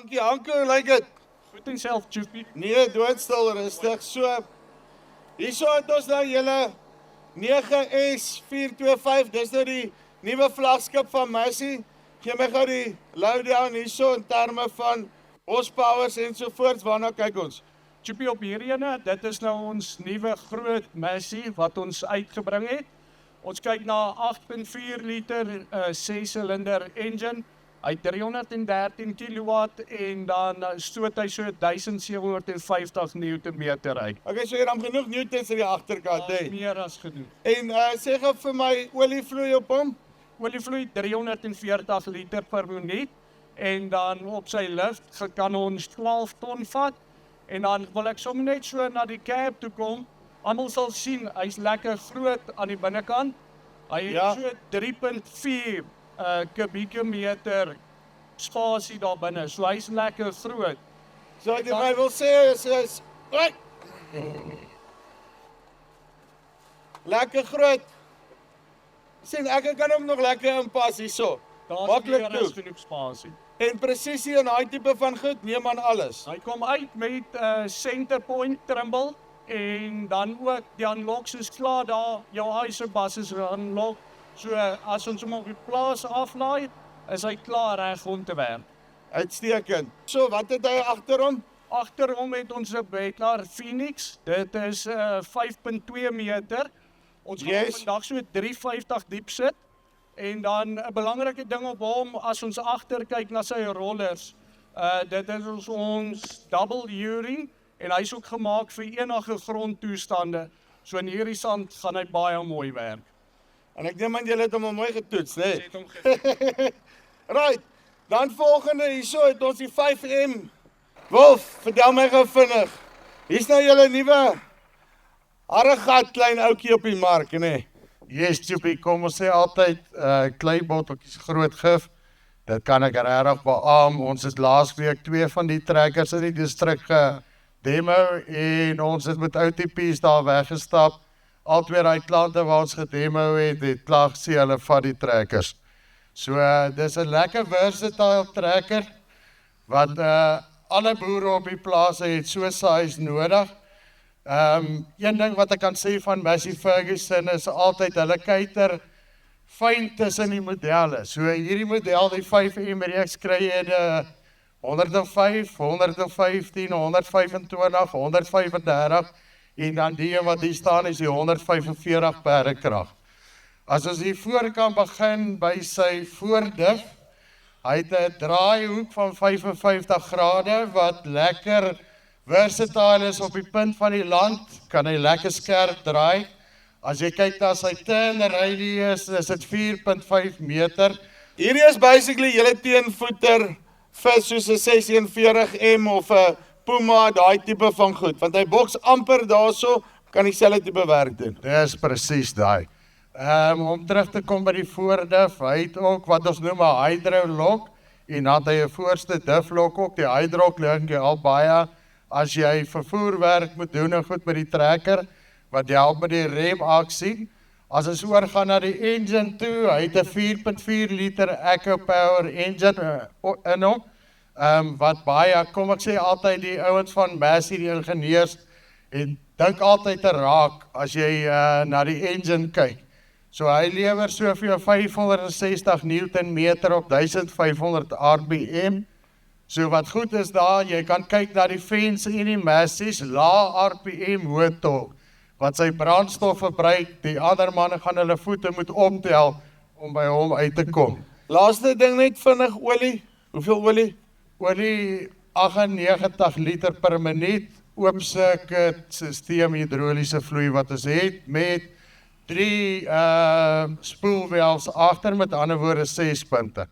Dankie, Hanko, hoe lyk dit? Goed en self, Joopie. Nee, doodstil, rustig. So, hierso het ons nou julle 9S425, dis nou die nuwe vlaggenskap van Massey. Gee my gou die lowdown hierso in terme van horsepowers ensovoorts, waarna kyk ons? Joopie, op hierdie ene, dit is nou ons nuwe groot Massey wat ons uitgebring het. Ons kyk na 8.4 liter 6-silinder engine. Hy het 313 kW en dan stoot hy so 1750 Nm uit. Okay, so jy het genoeg newtons in die agterkant, hè? Meer as genoeg. En sê gou vir my olievloei op hom? Olievloei 340 liter per minuut en dan op sy lift kan ons 12 ton vat. En dan wil ek sommer net so na die cab toe kom. Almal sal sien, hy's lekker groot aan die binnekant. Hy het so 3.4 kubieke meter spasie daar binne. So hy's lekker groot. So wat jy wil sê is lekker groot. Sien, ek kan hom nog lekker inpas hierso. Daar's meer as genoeg spasie. En presisie en daai tipe van goed neem aan alles. Hy kom uit met center point trimble en dan ook die unlock soos klaar daar, jou ISO-bus is unlock. So as ons hom op die plaas aflaai, is hy klaar reg om te werk. Uitstekend. So wat het hy agter hom? Agter hom het ons 'n Beckler Phoenix. Dit is 5.2 meter. Ons gaan vandag so 350 diep sit. En dan 'n belangrike ding op hom as ons agter kyk na sy rollers. Dit is ons double U-ring en hy's ook gemaak vir enige grondtoestande. So in hierdie sand gaan hy baie mooi werk. En ek neem aan julle het hom mooi getoets, né? Het hom getoets. Right. Dan volgende hierso het ons die 5M. Wolf, vertel my gou vinnig. Hier's nou julle nuwe harregat klein ouetjie op die mark, né? Yes, Joopie, kom ons sê altyd, klein botteltjies groot gif. Dit kan ek regtig beamoen. Ons het laasweek 2 van die trekkers in die distrik gedemo en ons het met OTP's daar weggestap. Al 2 daai klante waar ons gedemo het klaar gesê hulle vat die trekkers. So dis 'n lekker versatile trekker wat alle boere op die plaas het so size nodig. Een ding wat ek kan sê van Massey Ferguson is altyd hulle kyker fyn tussen die modelle. So hierdie model, die 5M reeks kry jy in 105, 115, 125, 135 en dan die wat hier staan is die 145 perdekrag. As ons hier voor kan begin by sy voordif, hy het 'n draaihoek van 55 grade wat lekker versatile is op die punt van die land, kan hy lekker skerp draai. As jy kyk na sy turn radius, is dit 4.5 meter. Hierdie is basically julle teenvoeter vir soos 'n 641M of 'n Puma, daai tipe van goed, want hy boks amper daarso, kan dieselfde tipe werk doen. Dis presies daai. Om terug te kom by die voordif, hy het ook wat ons noem 'n hydrolok en dan het hy 'n voorste diflok ook. Die hydrolok link jy al baie as jy vervoerwerk moet doen en goed met die trekker, wat help met die remaksie. As ons oorgaan na die engine toe, hy het 'n 4.4 liter Echo Power engine in hom. Wat baie, kom ek sê altyd die ouens van Massey, die ingenieurs, en dink altyd te raak as jy na die engine kyk. So hy lewer so vir jou 560 Nm op 1500 RPM. So wat goed is daar, jy kan kyk na die fans in die Massey's lae RPM motor, wat sy brandstof verbruik, die ander manne gaan hulle voete moet optel om by hom uit te kom. Laaste ding net vinnig olie. Hoeveel olie? Olie 98 liter per minuut, oop circuit systeem hidroliese vloei wat ons het, met 3 spoelwels agter, met ander woorde 6 punte.